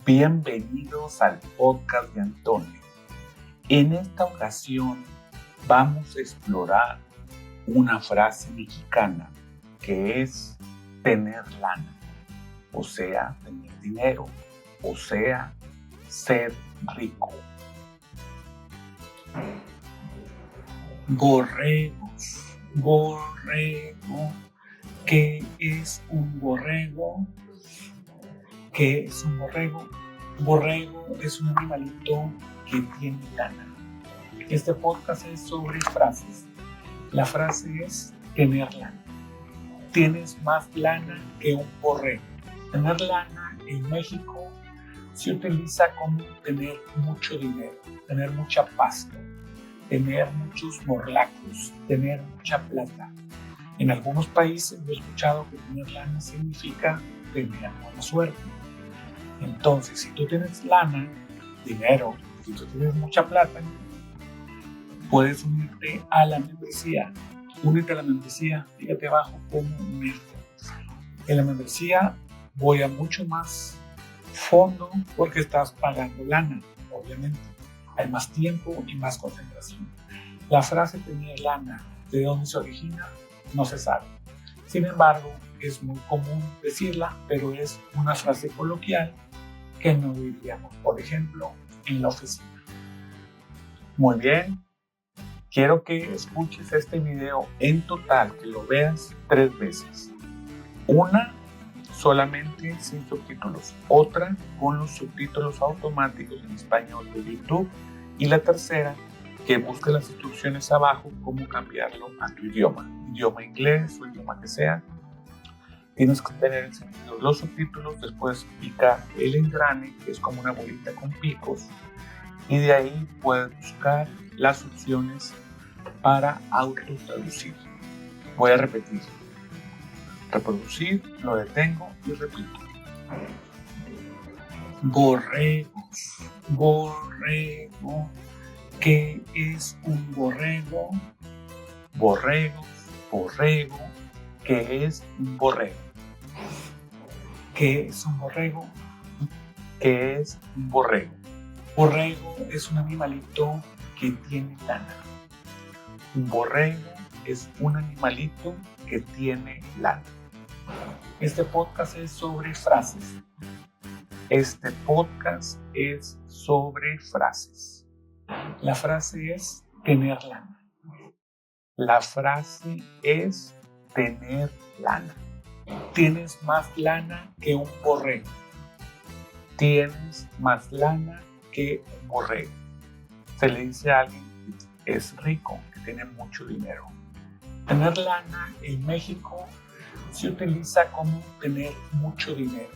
Bienvenidos al podcast de Antonio. En esta ocasión vamos a explorar una frase mexicana que es tener lana, o sea, tener dinero, o sea, ser rico. Borregos, ¿qué es un borrego? ¿Qué es un borrego? Un borrego es un animalito que tiene lana. Este podcast es sobre frases. La frase es tener lana. Tienes más lana que un borrego. Tener lana en México se utiliza como tener mucho dinero, tener mucha pasta, tener muchos morlacos, tener mucha plata. En algunos países he escuchado que tener lana significa tener buena suerte. Entonces, si tú tienes lana, dinero, si tú tienes mucha plata, puedes unirte a la membresía. Únete a la membresía, fíjate abajo cómo unirte. En la membresía voy a mucho más fondo porque estás pagando lana, obviamente. Hay más tiempo y más concentración. La frase tener lana, ¿de dónde se origina? No se sabe. Sin embargo, es muy común decirla, pero es una frase coloquial que no diríamos, por ejemplo, en la oficina. Muy bien, quiero que escuches este video en total, que lo veas 3 veces. Una solamente sin subtítulos, otra con los subtítulos automáticos en español de YouTube y la tercera que busques las instrucciones abajo cómo cambiarlo a tu idioma inglés o idioma que sea. Tienes que tener encendidos los subtítulos, después picar el engrane, que es como una bolita con picos, y de ahí puedes buscar las opciones para autotraducir. Voy a repetir. Reproducir, lo detengo y repito. Borrego. ¿Qué es un borrego? Borrego. ¿Qué es un borrego? ¿Qué es un borrego? ¿Qué es un borrego? Borrego es un animalito que tiene lana. Un borrego es un animalito que tiene lana. Este podcast es sobre frases. La frase es tener lana. La frase es tener lana. Tienes más lana que un borrego. Tienes más lana que un borrego. Se le dice a alguien que es rico, que tiene mucho dinero. Tener lana en México se utiliza como tener mucho dinero.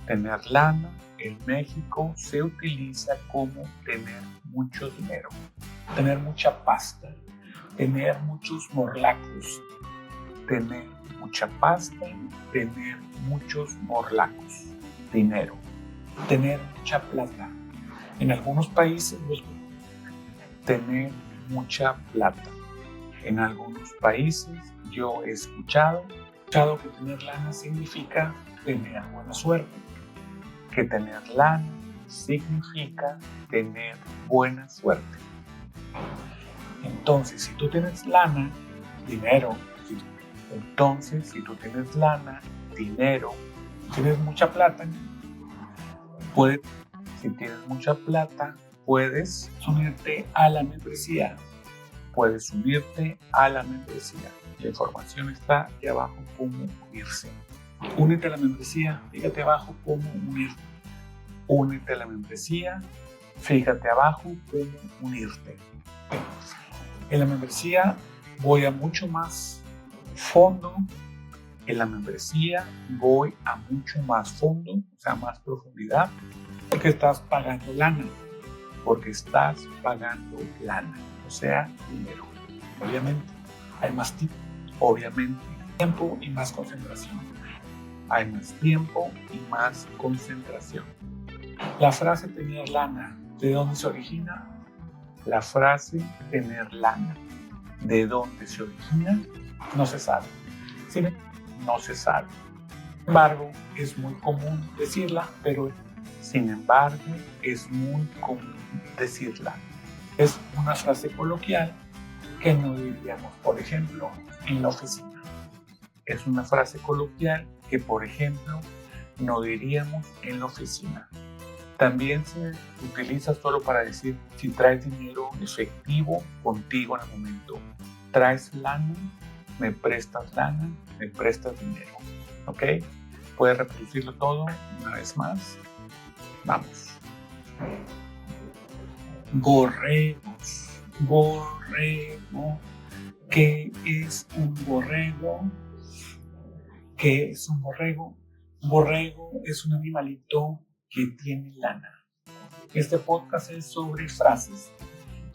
Tener lana en México se utiliza como tener mucho dinero. Tener mucha pasta. Tener muchos morlacos. Tener mucha pasta, tener muchos morlacos, dinero, tener mucha plata. En algunos países, tener mucha plata. En algunos países yo he escuchado que tener lana significa tener buena suerte, que tener lana significa tener buena suerte. Entonces, si tú tienes lana, dinero, tienes mucha plata, puedes unirte a la membresía. La información está aquí abajo, cómo unirse. Únete a la membresía, fíjate abajo cómo unirte. Únete a la membresía, fíjate abajo cómo unirte. En la membresía voy a mucho más fondo. En la membresía voy a mucho más fondo, o sea, más profundidad, porque estás pagando lana, o sea, dinero. Obviamente, hay más tiempo y más concentración. La frase tener lana, ¿de dónde se origina? La frase tener lana, ¿de dónde se origina? No se sabe. Sin embargo, es muy común decirla, pero Sin embargo, es muy común decirla. Es una frase coloquial que no diríamos, por ejemplo, en la oficina. Es una frase coloquial que, por ejemplo, no diríamos en la oficina. También se utiliza solo para decir si traes dinero efectivo contigo en el momento. ¿Traes lana? ¿Me prestas lana? ¿Me prestas dinero? ¿Ok? Puedes reproducirlo todo una vez más. Vamos. Borregos. Borrego. ¿Qué es un borrego? ¿Qué es un borrego? Un borrego es un animalito que tiene lana. Este podcast es sobre frases.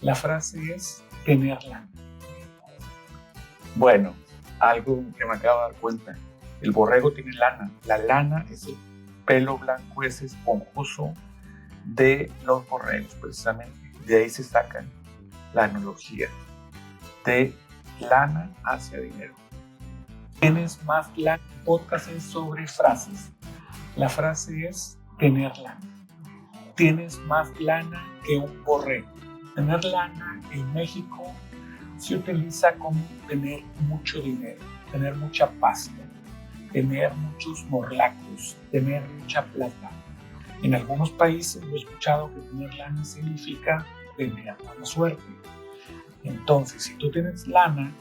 La frase es tener lana. Bueno, algo que me acabo de dar cuenta. El borrego tiene lana. La lana es el pelo blanco, ese esponjoso de los borregos, precisamente. De ahí se saca la analogía de lana hacia dinero. Tienes más lana. El podcast es sobre frases. La frase es tener lana. Tienes más lana que un borrego. Tener lana en México se utiliza como tener mucho dinero, tener mucha pasta, tener muchos morlacos, tener mucha plata. En algunos países he escuchado que tener lana significa tener buena suerte. Entonces, si tú tienes lana,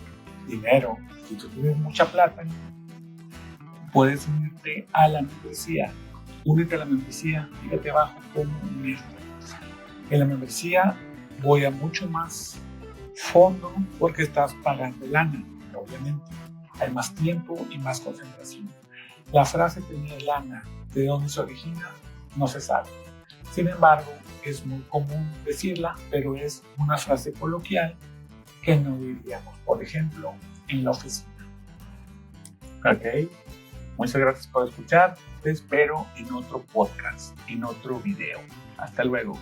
dinero, si tú tienes mucha plata, puedes unirte a la membresía. Únete a la membresía, fíjate abajo cómo unirte. En la membresía voy a mucho más fondo porque estás pagando lana, obviamente. Hay más tiempo y más concentración. La frase tener lana, ¿de dónde se origina? No se sabe. Sin embargo, es muy común decirla, pero es una frase coloquial que no diríamos, por ejemplo, en la oficina. Ok, muchas gracias por escuchar. Te espero en otro podcast, en otro video. Hasta luego.